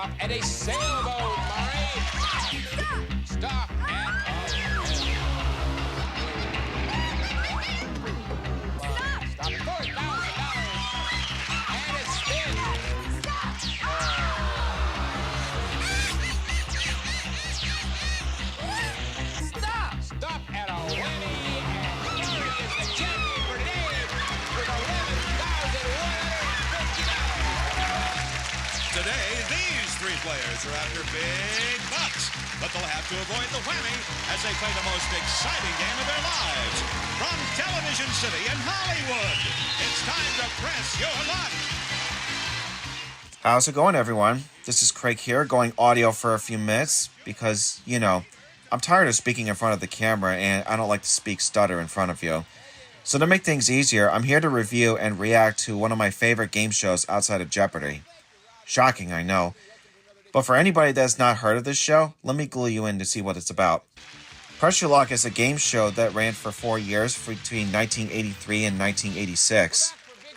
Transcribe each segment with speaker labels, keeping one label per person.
Speaker 1: Stop at a sailboat, Murray. Stop at a Stop $4,000. And it spins. Stop. Stop at a whammy. And Murray is the champion for today with $11,150.
Speaker 2: Today, these three players are after big bucks, but they'll have to avoid the whammy as they play the most exciting game of their lives. From Television City in Hollywood, it's time to press your luck.
Speaker 3: How's it going, everyone? This is Craig here, going audio for a few minutes because, I'm tired of speaking in front of the camera and I don't like to speak stutter in front of you. So to make things easier, I'm here to review and react to one of my favorite game shows outside of Jeopardy! Shocking, I know. But for anybody that's not heard of this show, let me glue you in to see what it's about. Press Your Luck is a game show that ran for 4 years between 1983 and 1986.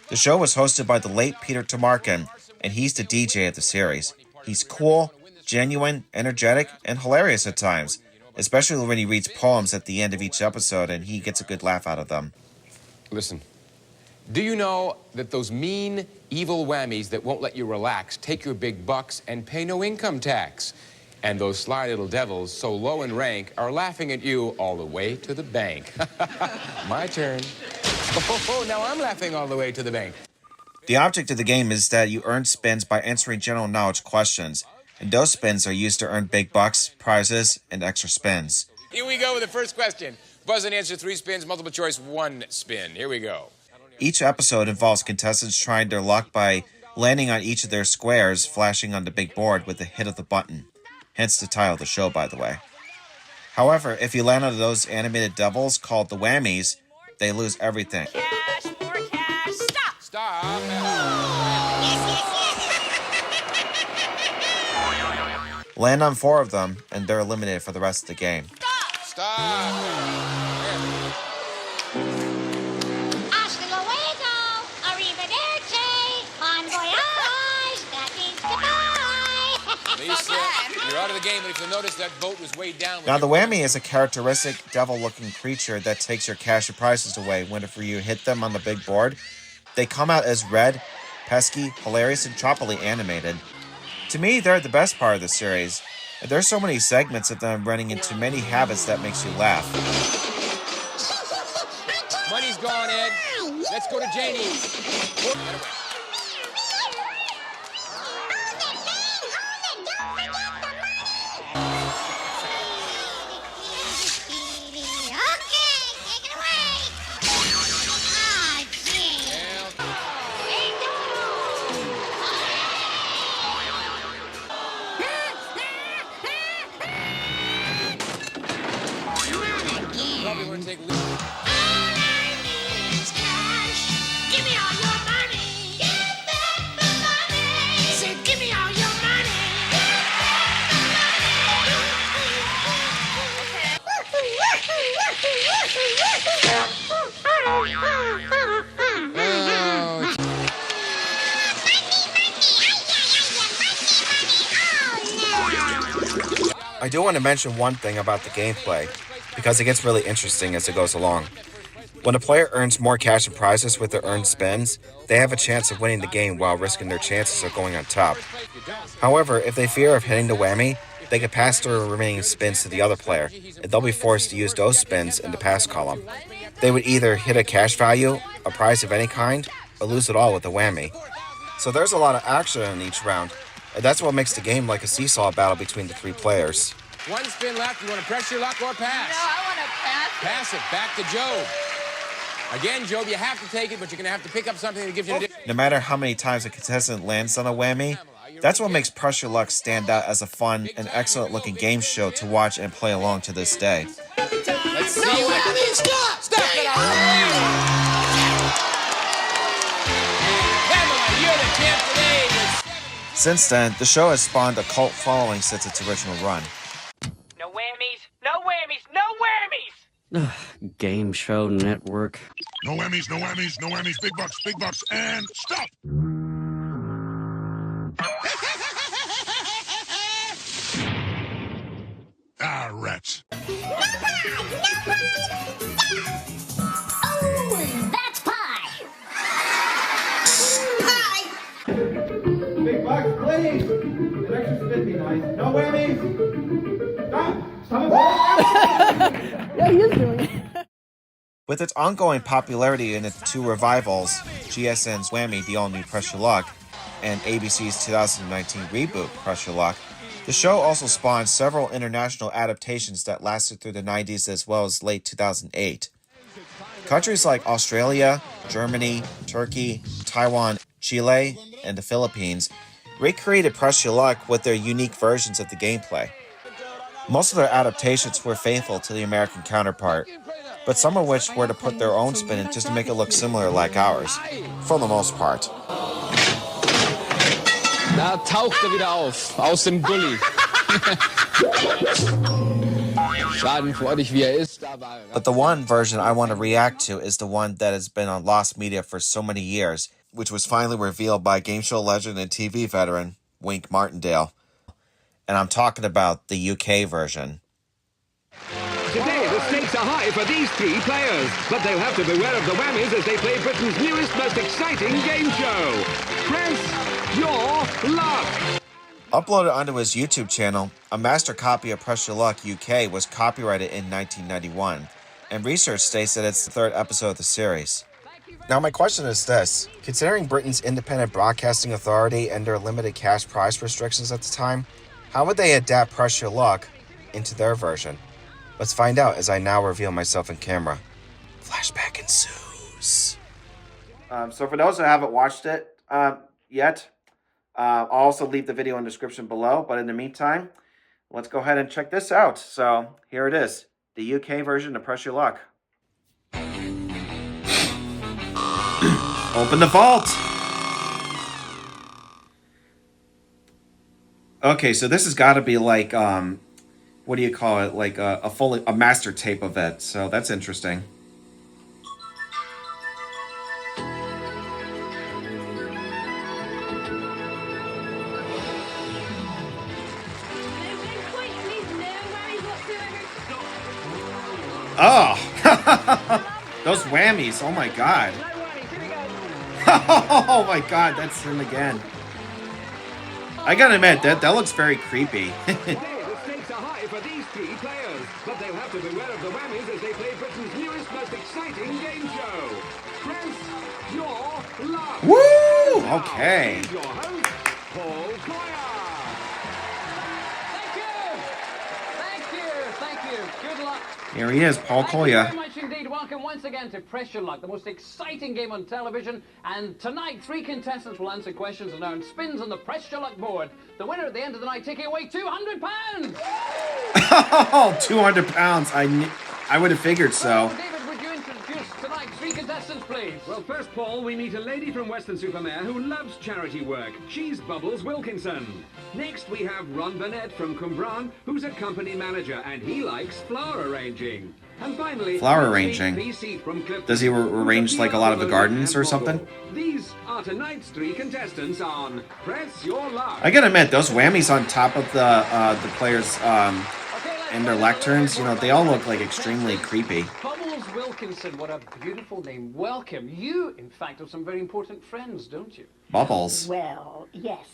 Speaker 3: The show was hosted by the late Peter Tamarkin, and he's the DJ of the series. He's cool, genuine, energetic, and hilarious at times, especially when he reads poems at the end of each episode and he gets a good laugh out of them.
Speaker 1: Listen, do you know that those mean, evil whammies that won't let you relax take your big bucks and pay no income tax? And those sly little devils, so low in rank, are laughing at you all the way to the bank. My turn. Oh, now I'm laughing all the way to the bank.
Speaker 3: The object of the game is that you earn spins by answering general knowledge questions, and those spins are used to earn big bucks, prizes, and extra spins.
Speaker 1: Here we go with the first question. Buzz and answer 3 spins, multiple choice 1 spin. Here we go.
Speaker 3: Each episode involves contestants trying their luck by landing on each of their squares flashing on the big board with a hit of the button. Hence the title of the show, by the way. However, if you land on those animated devils called the whammies, they lose everything.
Speaker 4: Cash, more cash. Stop.
Speaker 1: Stop.
Speaker 3: Land on 4 of them, and they're eliminated for the rest of the game.
Speaker 1: Stop.
Speaker 4: Hasta luego. Arrivederci. Bon voyage. That means goodbye.
Speaker 1: Lisa, you're out of the game, but if you'll notice, that boat was weighed down.
Speaker 3: Now, the whammy is a characteristic devil-looking creature that takes your cash and prizes away whenever you hit them on the big board. They come out as red, pesky, hilarious, and choppily animated. To me, they're the best part of the series. There's so many segments of them running into many habits that makes you laugh.
Speaker 1: Money's gone, Ed. Let's go to Janie. Probably want to take
Speaker 3: I do want to mention one thing about the gameplay, because it gets really interesting as it goes along. When a player earns more cash and prizes with their earned spins, they have a chance of winning the game while risking their chances of going on top. However, if they fear of hitting the whammy, they can pass their remaining spins to the other player, and they'll be forced to use those spins in the pass column. They would either hit a cash value, a prize of any kind, or lose it all with a whammy. So there's a lot of action in each round, and that's what makes the game like a seesaw battle between the 3 players.
Speaker 1: 1 spin left. You want to press your luck or pass?
Speaker 4: No, I want to pass.
Speaker 1: Pass it. Back to Job. Again, Job, you have to take it, but you're going to have to pick up something that gives you...
Speaker 3: No matter how many times a contestant lands on a whammy, that's what makes Press Your Luck stand out as a fun and excellent-looking game show to watch and play along to this day.
Speaker 1: Let's see what... Stop! Stop it! Pamela, you're the champ today.
Speaker 3: Since then, the show has spawned a cult following since its original run.
Speaker 5: No whammies, no whammies, no whammies!
Speaker 6: Game show network.
Speaker 2: No whammies, no whammies, no whammies, big bucks, and stop!
Speaker 4: Oh, that's pie. Pie.
Speaker 7: Big bucks, please. The extra spin be nice. No whammies. Stop.
Speaker 8: Yeah, he is doing it.
Speaker 3: With its ongoing popularity in its two revivals, GSN's Whammy, The All-New Press Your Luck, and ABC's 2019 reboot, Press Your Luck, the show also spawned several international adaptations that lasted through the 90s as well as late 2008. Countries like Australia, Germany, Turkey, Taiwan, Chile, and the Philippines recreated Press Your Luck with their unique versions of the gameplay. Most of their adaptations were faithful to the American counterpart, but some of which were to put their own spin in just to make it look similar like ours, for the most part.
Speaker 1: Da taucht wieder auf, aus dem Gully. Schadenfreudig wie ist, da war
Speaker 3: But the one version I want to react to is the one that has been on lost media for so many years, which was finally revealed by game show legend and TV veteran, Wink Martindale. And I'm talking about the UK version.
Speaker 9: Today, the stakes are high for these three players, but they'll have to beware of the whammies as they play Britain's newest, most exciting game show. Press Your Luck.
Speaker 3: Uploaded onto his YouTube channel, a master copy of Press Your Luck UK was copyrighted in 1991, and research states that it's the third episode of the series. Now my question is this: considering Britain's independent broadcasting authority and their limited cash prize restrictions at the time, how would they adapt Press Your Luck into their version? Let's find out as I now reveal myself in camera. Flashback ensues. So for those who haven't watched it yet, I'll also leave the video in the description below. But in the meantime, let's go ahead and check this out. So here it is, the UK version of Press Your Luck. Open the vault! Okay, so this has got to be like, what do you call it? Like a master tape of it. So that's interesting. Oh, those whammies! Oh my god! Oh my god, that's him again. I gotta admit, that looks very creepy.
Speaker 9: Today, the stakes are high for these three players, but they'll have to beware of the whammies as they play Britain's newest, most exciting game show. Press Your Luck.
Speaker 3: Woo! Okay.
Speaker 9: Here's your host, Paul Coyer.
Speaker 5: Thank you. Good luck.
Speaker 3: Here he is, Paul
Speaker 5: Thank you
Speaker 3: Koya.
Speaker 5: very much indeed. Welcome once again to Press Your Luck, the most exciting game on television. And tonight, three contestants will answer questions and earn spins on the Press Your Luck board. The winner at the end of the night taking away £200.
Speaker 3: Oh, 200 pounds. I would have figured so.
Speaker 5: David, would you introduce tonight's three contestants, please?
Speaker 9: Well, first, Paul, we meet a lady from Weston-super-Mare who loves charity work. She's Bubbles Wilkinson. Next, we have Ron Burnett from Cwmbran, who's a company manager, and he likes flower arranging. And finally,
Speaker 3: Flower
Speaker 9: let's meet
Speaker 3: arranging.
Speaker 9: PC from Clifton,
Speaker 3: Does he arrange like a lot of the gardens or something?
Speaker 9: These are tonight's three contestants on Press Your Luck.
Speaker 3: I gotta admit, those whammies on top of the players and their lecterns, you know, they all look like extremely creepy.
Speaker 5: Bubbles Wilkinson, what a beautiful name. Welcome. You, in fact, have some very important friends, don't you?
Speaker 3: Bubbles.
Speaker 10: Well, yes.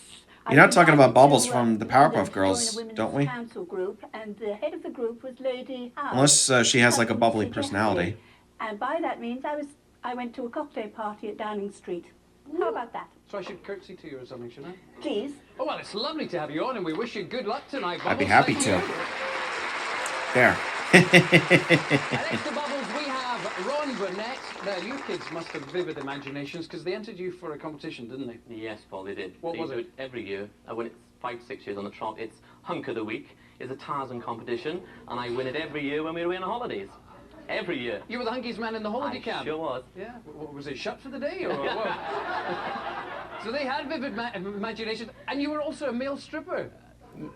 Speaker 3: You're not talking about Bubbles from the Powerpuff Girls, don't we?
Speaker 10: Council group, and the head of the group was Lady Howe.
Speaker 3: Unless she has like a bubbly personality.
Speaker 10: And by that means, I went to a cocktail party at Downing Street. How about that?
Speaker 5: So I should curtsy to you or something, shouldn't I?
Speaker 10: Please.
Speaker 5: Oh, well, it's lovely to have you on, and we wish you good luck tonight, Bubbles.
Speaker 3: I'd be happy
Speaker 5: Thank
Speaker 3: to.
Speaker 5: you.
Speaker 3: There.
Speaker 5: And next to Bubbles, we have Ron Burnett. Now, you kids must have vivid imaginations, because they entered you for a competition, didn't they?
Speaker 11: Yes, Paul, they did.
Speaker 5: What
Speaker 11: They
Speaker 5: was
Speaker 11: do
Speaker 5: it?
Speaker 11: every year. I win it 5-6 years on the trot. It's Hunk of the Week. It's a Tarzan competition, and I win it every year when we're away on holidays. Every year.
Speaker 5: You were the hunkiest man in the holiday
Speaker 11: I
Speaker 5: camp.
Speaker 11: sure was.
Speaker 5: Yeah. Was it shut for the day, or what? So they had vivid imaginations, and you were also a male stripper.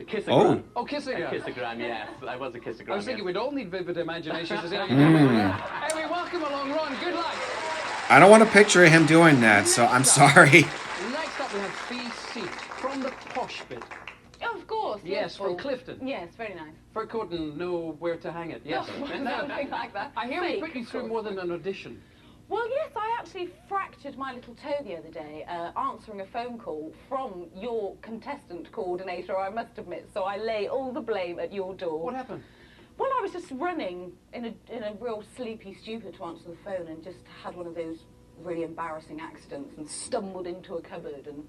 Speaker 11: Kissogram.
Speaker 5: Oh, kissing.
Speaker 11: A kissogram, yes. I was a kissogram.
Speaker 5: I was thinking we'd all need vivid imaginations to see how you
Speaker 3: Mm.
Speaker 5: do it. Anyway, welcome along, Ron. Good luck.
Speaker 3: I don't want to picture him doing that, so I'm sorry.
Speaker 5: Next up, we have PC from the posh bit.
Speaker 12: Of course.
Speaker 5: Yes, from Clifton.
Speaker 10: Yes, very nice.
Speaker 5: Fur coat and know where to hang it. Yes.
Speaker 10: Something like that.
Speaker 5: I hear we
Speaker 10: Fake
Speaker 5: put you through
Speaker 10: coat.
Speaker 5: more than an audition.
Speaker 8: Well, yes, I actually fractured my little toe the other day answering a phone call from your contestant coordinator, I must admit, so I lay all the blame at your door.
Speaker 5: What happened?
Speaker 8: Well, I was just running in a real sleepy stupor to answer the phone and just had one of those really embarrassing accidents and stumbled into a cupboard and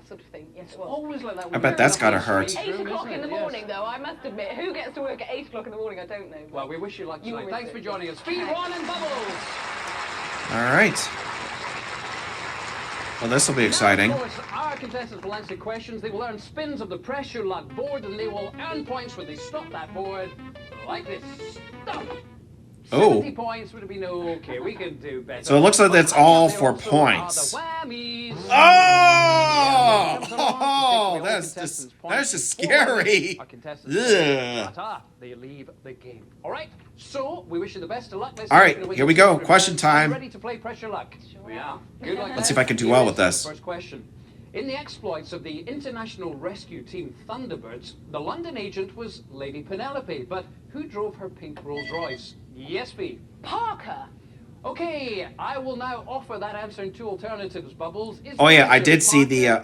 Speaker 8: sort of thing. Yes, well.
Speaker 5: Always like that.
Speaker 3: I bet that's gotta hurt.
Speaker 8: 8 o'clock in the morning, though, I must admit. Who gets to work at 8 o'clock in the morning? I don't know.
Speaker 5: Well, we wish you luck
Speaker 8: You
Speaker 5: tonight.
Speaker 8: were
Speaker 5: Thanks for
Speaker 8: sick.
Speaker 5: joining us. Speed, Ron, and Bubbles.
Speaker 3: All right. Well, this will be exciting.
Speaker 5: Now, of course, our contestants will answer questions. They will earn spins of the pressure luck board, and they will earn points when they stop that board like this. Stop.
Speaker 3: Oh.
Speaker 5: 70 points would have been okay. We can do better.
Speaker 3: So it looks like that's all for
Speaker 5: They also
Speaker 3: points.
Speaker 5: are the whammies.
Speaker 3: Oh, that's just scary.
Speaker 5: Our contestants they leave the game. All right. So we wish you the best of luck. Let's
Speaker 3: All
Speaker 5: see
Speaker 3: right,
Speaker 5: if we can
Speaker 3: here we
Speaker 5: win
Speaker 3: go.
Speaker 5: this
Speaker 3: Question time.
Speaker 5: Ready to play pressure luck?
Speaker 11: We are.
Speaker 5: Good luck.
Speaker 3: Let's see if I can do well with this.
Speaker 5: First question. In the exploits of the international rescue team Thunderbirds, the London agent was Lady Penelope, but who drove her pink Rolls Royce? Yes, B.
Speaker 8: Parker.
Speaker 5: Okay, I will now offer that answer in two alternatives, Bubbles. Is
Speaker 3: Oh
Speaker 5: the
Speaker 3: yeah, I
Speaker 5: answer
Speaker 3: did see
Speaker 5: Parker?
Speaker 3: the
Speaker 5: Is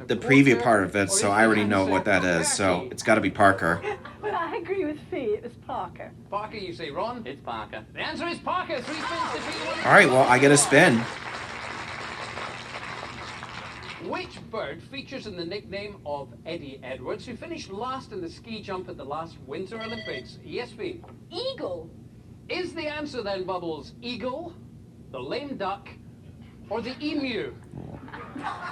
Speaker 5: answer
Speaker 3: the preview
Speaker 5: Porter?
Speaker 3: part of
Speaker 5: Or
Speaker 3: it,
Speaker 5: is
Speaker 3: so
Speaker 5: the
Speaker 3: I already know
Speaker 5: answer
Speaker 3: what that is. So
Speaker 5: Perky?
Speaker 3: it's got to be Parker.
Speaker 10: Well, I agree with Fee. It was Parker.
Speaker 5: Parker, you say, Ron?
Speaker 11: It's Parker.
Speaker 5: The answer is Parker. 3 spins to beat one.
Speaker 3: All right, well I get a spin.
Speaker 5: Which bird features in the nickname of Eddie Edwards, who finished last in the ski jump at the last Winter Olympics? Yes, B.
Speaker 8: Eagle.
Speaker 5: Is the answer then, Bubbles, eagle, the lame duck, or the emu?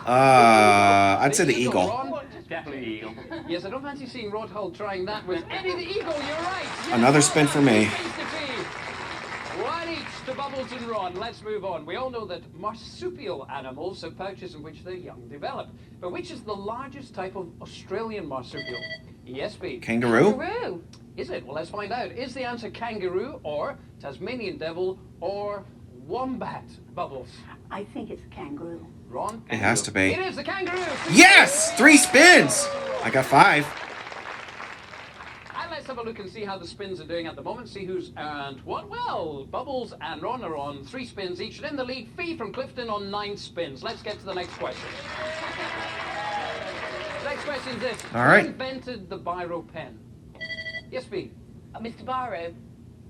Speaker 3: I'd say the eagle.
Speaker 5: Ron?
Speaker 11: Definitely eagle.
Speaker 5: Yes, I don't fancy seeing Rod Hull trying that with Eddie the eagle. You're right. Yes,
Speaker 3: Another spin for me.
Speaker 5: Thanks to Fee. One each to Bubbles and Ron. Let's move on. We all know that marsupial animals have pouches in which their young develop. But which is the largest type of Australian marsupial? Yes, B.
Speaker 3: Kangaroo?
Speaker 8: Kangaroo.
Speaker 5: Is it? Well, let's find out. Is the answer kangaroo or Tasmanian devil or wombat? Bubbles.
Speaker 10: I think it's a kangaroo.
Speaker 5: Ron?
Speaker 3: It has to be.
Speaker 5: It is the kangaroo.
Speaker 3: Yes! 3 spins! I got 5.
Speaker 5: And let's have a look and see how the spins are doing at the moment. See who's earned what. Well, Bubbles and Ron are on 3 spins each. And in the lead, Fee from Clifton on 9 spins. Let's get to the next question. Next question is this.
Speaker 3: All right.
Speaker 5: Who invented the biro pen? Yes, B.
Speaker 8: Mr. Barrow.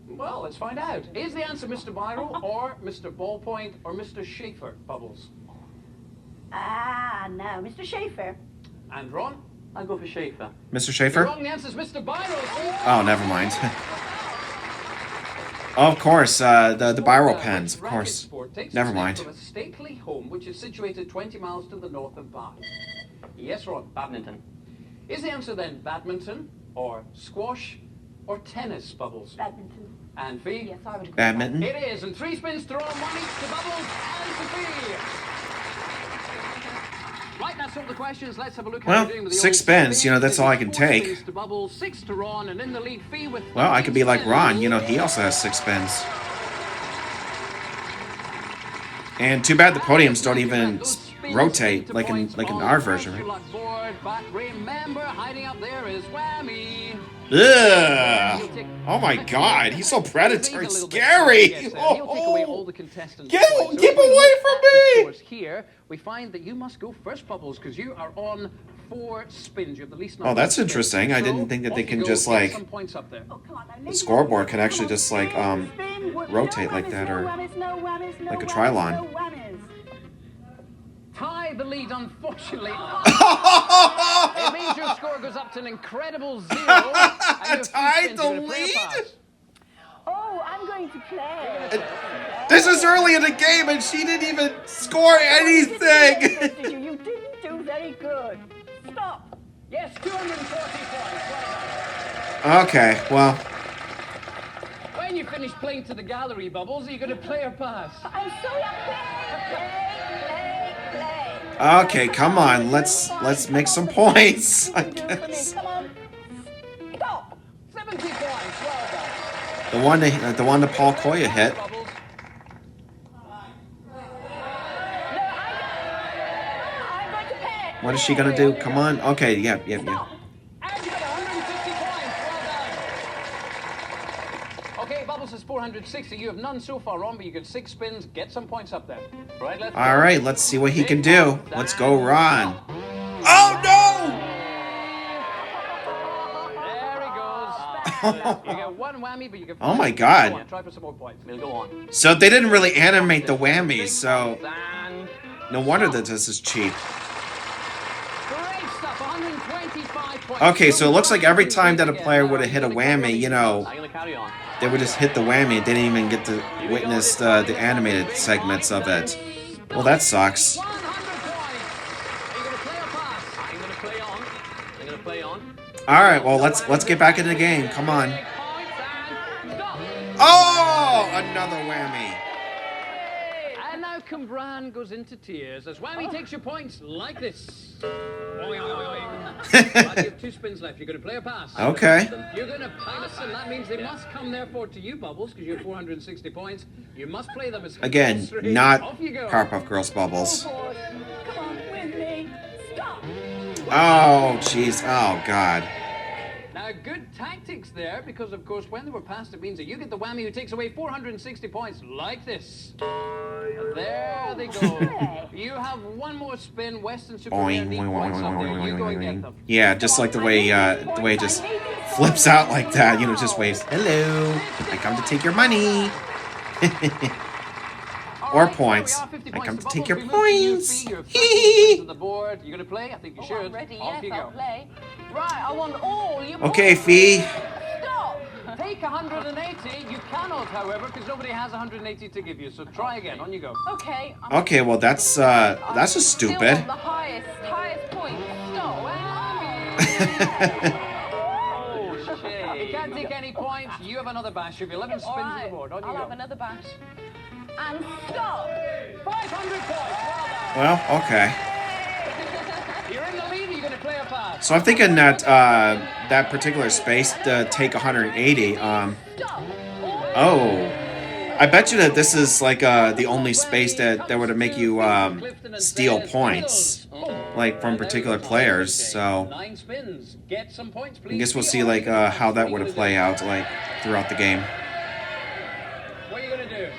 Speaker 5: Well, let's find out. Is the answer Mr. Biro or Mr. Ballpoint or Mr. Schaefer? Bubbles.
Speaker 10: No, Mr. Schaefer.
Speaker 5: And Ron?
Speaker 11: I'll go for Schaefer.
Speaker 3: Mr.
Speaker 5: The
Speaker 3: Schaefer?
Speaker 5: wrong answer is Mr. Biro.
Speaker 3: Oh, never mind. Oh, of course, the biro pens, of
Speaker 5: Racket
Speaker 3: course.
Speaker 5: sport takes
Speaker 3: Never
Speaker 5: its name
Speaker 3: mind.
Speaker 5: From a stately home which is situated 20 miles to the north of Bath. Yes, Ron.
Speaker 11: Badminton.
Speaker 5: Is the answer then badminton or squash or tennis? Bubbles.
Speaker 10: Badminton.
Speaker 5: And Fee?
Speaker 8: Yes, I would agree.
Speaker 3: Badminton?
Speaker 5: It is, and 3 spins to Ron, 1 each to Bubbles and Sophie. Right, that's all the questions. Let's have a look how
Speaker 3: Well,
Speaker 5: we're doing with the
Speaker 3: 6
Speaker 5: old
Speaker 3: spins, you know, that's all I can
Speaker 5: 4
Speaker 3: take.
Speaker 5: spins to Bubbles, 6 to Ron, and in the lead, Fee with
Speaker 3: Well, I could be like
Speaker 5: 13
Speaker 3: Ron, you know, he also has 6 spins. And too bad the podiums don't even rotate like in our version. Right?
Speaker 5: But remember, hiding up there is Whammy.
Speaker 3: Ugh. Oh my God, he's so predatory, scary.
Speaker 5: He'll take away all the contestants.
Speaker 3: Get away from me!
Speaker 5: Here, we find that you must go first, Bubbles, because you are on 4 spins. You have the least
Speaker 3: Oh,
Speaker 5: number.
Speaker 3: that's
Speaker 5: of spins.
Speaker 3: interesting. I didn't think that they
Speaker 5: off
Speaker 3: can
Speaker 5: you go.
Speaker 3: just,
Speaker 5: Get
Speaker 3: like,
Speaker 5: some points up there.
Speaker 10: Oh, come on, now,
Speaker 3: The
Speaker 10: lady,
Speaker 3: scoreboard
Speaker 10: come
Speaker 3: could
Speaker 10: on,
Speaker 3: actually just like
Speaker 10: spin,
Speaker 3: rotate like
Speaker 10: no
Speaker 3: that,
Speaker 10: whammies,
Speaker 3: or
Speaker 10: no whammies, no whammies, no
Speaker 3: like a
Speaker 10: whammies,
Speaker 3: trilon.
Speaker 10: no whammies.
Speaker 5: Tie the lead, unfortunately. It means your score goes up to an incredible 0.
Speaker 3: Tied the lead?
Speaker 10: Oh, I'm going to play.
Speaker 3: This is early in the game and she didn't even score anything.
Speaker 10: You didn't do very good. Stop.
Speaker 5: Yes, 240 points. Well done.
Speaker 3: Okay, well,
Speaker 5: When you finish playing to the gallery, Bubbles, are you going to play or pass?
Speaker 10: I'm so play.
Speaker 3: okay, come on, let's make some points, I guess.
Speaker 10: Come on. Stop.
Speaker 5: 70 points. Well done.
Speaker 3: The one that Paul Koya hit.
Speaker 5: Bubbles.
Speaker 10: I'm going to pay.
Speaker 3: What is she gonna do? Come on. Okay, yeah.
Speaker 5: Okay, Bubbles is 460. You have none so far on, but you get 6 spins. Get some points up there. Right, let's
Speaker 3: All right, let's see what he can do. Let's go, Ron. Oh no!
Speaker 5: There he goes. You get 1 whammy, but you get 5.
Speaker 3: Oh my God.
Speaker 5: Try for some more points.
Speaker 11: We'll go on.
Speaker 3: So they didn't really animate the whammies, so no wonder that this is cheap.
Speaker 5: Great stuff. 125 points.
Speaker 3: Okay, so it looks like every time that a player would have hit a whammy, you know,
Speaker 11: I'm gonna carry on.
Speaker 3: they would just hit the whammy. They didn't even get to witness the animated segments of it. Well, that sucks.
Speaker 5: 100 points. Are you going to play or pass?
Speaker 11: I'm gonna play on. I'm gonna play on.
Speaker 3: All right, well let's get back into the game. Come on.
Speaker 5: Points and stop.
Speaker 3: Oh, another whammy.
Speaker 5: And now Cumbran goes into tears as Whammy takes your points like this. Boing, boing, boing. Right, you have 2 spins left. You're going to play or pass?
Speaker 3: Okay.
Speaker 5: You're going to pass, and that means they must come, therefore, to you, Bubbles, because you have 460 points. You must play them as
Speaker 3: Again,
Speaker 5: compulsory.
Speaker 3: not
Speaker 5: Off you go.
Speaker 3: Powerpuff Girls Bubbles.
Speaker 10: Come on, win me. Stop.
Speaker 3: Oh, jeez. Oh, God.
Speaker 5: Now, good tactics there, because, of course, when they were passed, it means that you get the Whammy who takes away 460 points like this. There they go. You have 1 more spin. Western Superman
Speaker 3: Boing,
Speaker 5: need
Speaker 3: boing,
Speaker 5: points
Speaker 3: boing,
Speaker 5: up there.
Speaker 3: boing,
Speaker 5: You go and
Speaker 3: boing,
Speaker 5: get
Speaker 3: boing.
Speaker 5: them.
Speaker 3: Yeah, just like the way it just flips out like that. You know, just waves. Hello, I come to take your money. Or points. I come to take your points.
Speaker 5: You're 50 on the board. You gonna play? I think you should.
Speaker 8: I'm ready,
Speaker 5: Off
Speaker 8: yes,
Speaker 5: you
Speaker 8: I'll
Speaker 5: go.
Speaker 8: play. Right, I want all your
Speaker 3: Okay,
Speaker 8: points.
Speaker 3: Fee.
Speaker 8: Stop.
Speaker 5: Take 180. You cannot, however, because nobody has 180 to give you. So try again. On you go.
Speaker 8: Okay.
Speaker 3: Okay, well that's just
Speaker 8: Still
Speaker 3: stupid.
Speaker 8: want the highest point. Stop.
Speaker 5: Oh, shit. You can't take any points. You have another bash. You have 11 spins
Speaker 8: All
Speaker 5: on
Speaker 8: right,
Speaker 5: the board. On you
Speaker 8: I'll
Speaker 5: go.
Speaker 8: have another bash. And stop.
Speaker 5: 500 points.
Speaker 3: Well, okay.
Speaker 5: You're in the lead. You're going to play a pass.
Speaker 3: So I'm thinking that that particular space to take 180.
Speaker 8: Stop.
Speaker 3: Oh, I bet you that this is like the only space that would make you steal points, like from particular players. So
Speaker 5: 9 spins. Get some points, please.
Speaker 3: I guess we'll see like how that would play out like throughout the game.
Speaker 5: What are you going to do?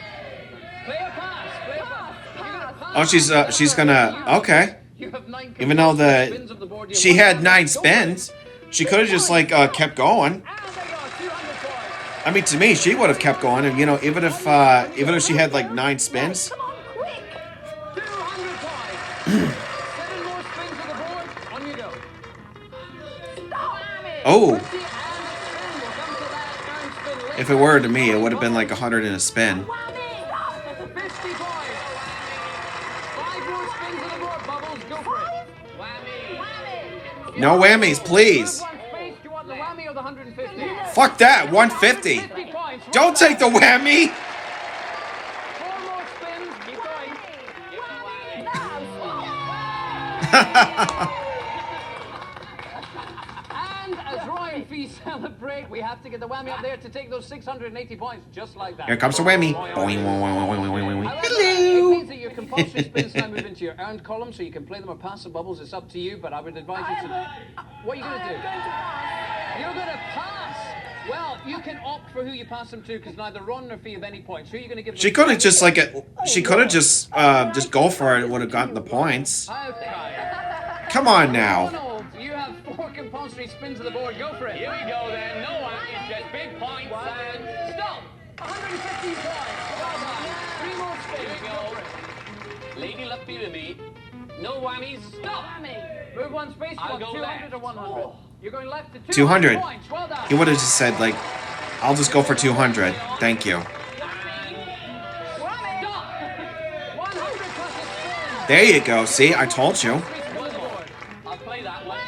Speaker 5: Play a pass. Play a pass.
Speaker 3: Oh, she's gonna okay.
Speaker 5: You have 9
Speaker 3: Even though
Speaker 5: spins of the board.
Speaker 3: she had 9 spins, she could have just like kept going.
Speaker 5: And they go 200 points.
Speaker 3: I mean, to me, she would have kept going, and you know, even if she had like 9 spins.
Speaker 8: Come on, quick.
Speaker 5: 200 points. 7 more spins of the board. On you go.
Speaker 8: Stop.
Speaker 3: Oh,
Speaker 5: 50 and a spin. We'll come to that earned spin later.
Speaker 3: if it were to me, it would have been like 100 in a spin.
Speaker 5: 50 points. 5 more spins of the board. Bubbles, go for it. Whammy.
Speaker 3: No whammies, please.
Speaker 5: You have 1 space. Do you want the whammy or the 150?
Speaker 3: Fuck that, 150.
Speaker 5: 50 points.
Speaker 3: Don't take the whammy.
Speaker 5: 4 more spins. Keep going. And as Roy and Fee celebrate, we have to get the whammy up there to take those 680 points, just like that.
Speaker 3: Here comes the whammy. Boing, boing, boing, boing, boing, boing.
Speaker 5: However, it
Speaker 3: Hello.
Speaker 5: means that your compulsory spins now move into your earned column, so you can play them or pass the Bubbles. It's up to you, but I would advise you to... What are you going to do? You're going to pass. Well, you can opt for who you pass them to, because neither Ron nor Fee have any points. Who are you going to give them
Speaker 3: She could have just like she could have just go for it. It would have gotten the points.
Speaker 5: Okay.
Speaker 3: Come on now.
Speaker 5: Donald, you have 4 compulsory spins of the board. Go for it. Here we go then. No one. It's just big points and stop. 150 points. Well done. 3 more spins. Go for it.
Speaker 11: Lady left be with me. No whammies.
Speaker 5: Stop. Move 1 space.
Speaker 11: I'll
Speaker 5: You want
Speaker 11: go
Speaker 5: 200
Speaker 11: left.
Speaker 5: or 100? You're going left to
Speaker 3: 200.
Speaker 5: points. Well done.
Speaker 3: He would have just said like, I'll just go for 200. Thank you.
Speaker 5: Stop. 100 plus a spin.
Speaker 3: There you go. See, I told you.
Speaker 11: One more. I'll play that one.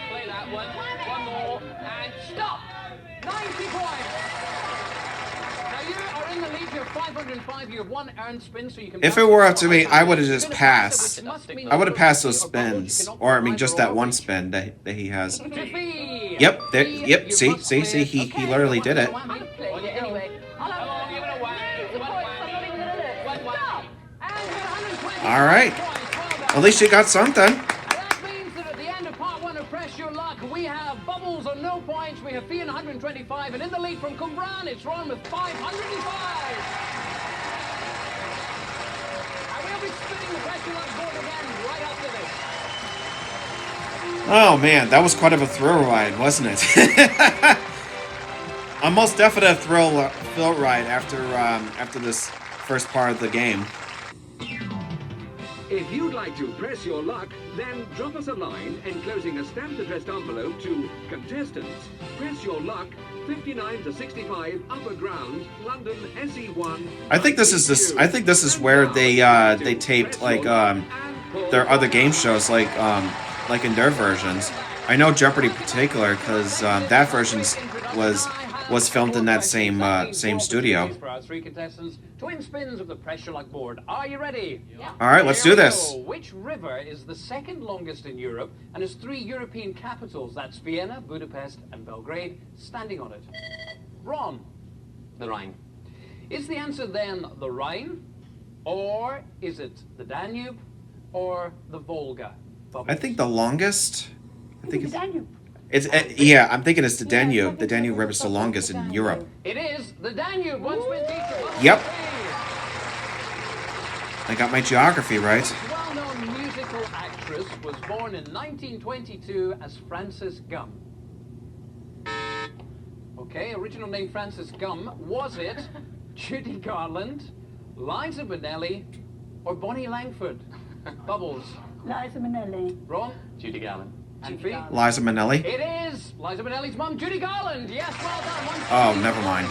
Speaker 11: Play that one. One more. And
Speaker 5: Stop. 90 points. Now you are in the lead. You have 505. You have 1 earned spin, so you can...
Speaker 3: If it were up to me, I would have just passed. I would have passed those spins, or I mean, just that 1 spin that he has. Yep, there. Yep. See. He literally did it.
Speaker 8: I'll play it anyway. I'll have
Speaker 11: give it a whack.
Speaker 8: the points. I'm not even going to look. Stop.
Speaker 3: All right. At least you got something.
Speaker 5: That means that at the end of part 1 of Press Your Luck, we have Bubbles Bubbles on no points. We have Fee on 125, and in the lead from Cumbran, it's Ron with 505. And we'll be spinning the pressure up board again right after this.
Speaker 3: Oh man, that was quite of a thrill ride, wasn't it? A most definite thrill ride after this first part of the game.
Speaker 9: If you'd like to press your luck, then drop us a line enclosing a stamped addressed envelope to Contestants. Press your luck, 59 to 65 Upper Ground, London, SE1.
Speaker 3: I think this is where they taped like their other game shows like in their versions. I know Jeopardy in particular because that version was filmed in that same studio.
Speaker 5: For our three contestants, twin spins of the pressure luck board. Are you ready?
Speaker 10: Yeah.
Speaker 3: All right, let's do this.
Speaker 5: Go. Which river is the second longest in Europe and has 3 European capitals? That's Vienna, Budapest, and Belgrade standing on it. Ron.
Speaker 11: The Rhine.
Speaker 5: Is the answer then the Rhine, or is it the Danube, or the Volga? Bubbles.
Speaker 3: I think the longest. I think
Speaker 10: The
Speaker 3: it's.
Speaker 10: Danube.
Speaker 3: Yeah, I'm thinking it's the Danube. The Danube River is the longest in Europe.
Speaker 5: It is the Danube. One spin teacher.
Speaker 3: Yep. I got my geography right.
Speaker 5: This well-known musical actress was born in 1922 as Frances Gumm. Okay, original name Frances Gumm. Was it Judy Garland, Liza Minnelli, or Bonnie Langford? Bubbles.
Speaker 10: Liza Minnelli.
Speaker 5: Ron?
Speaker 11: Judy Garland.
Speaker 5: And Fee?
Speaker 3: Liza Minnelli.
Speaker 5: It is Liza Minnelli's mum, Judy Garland. Yes, well done.
Speaker 3: Oh, never mind.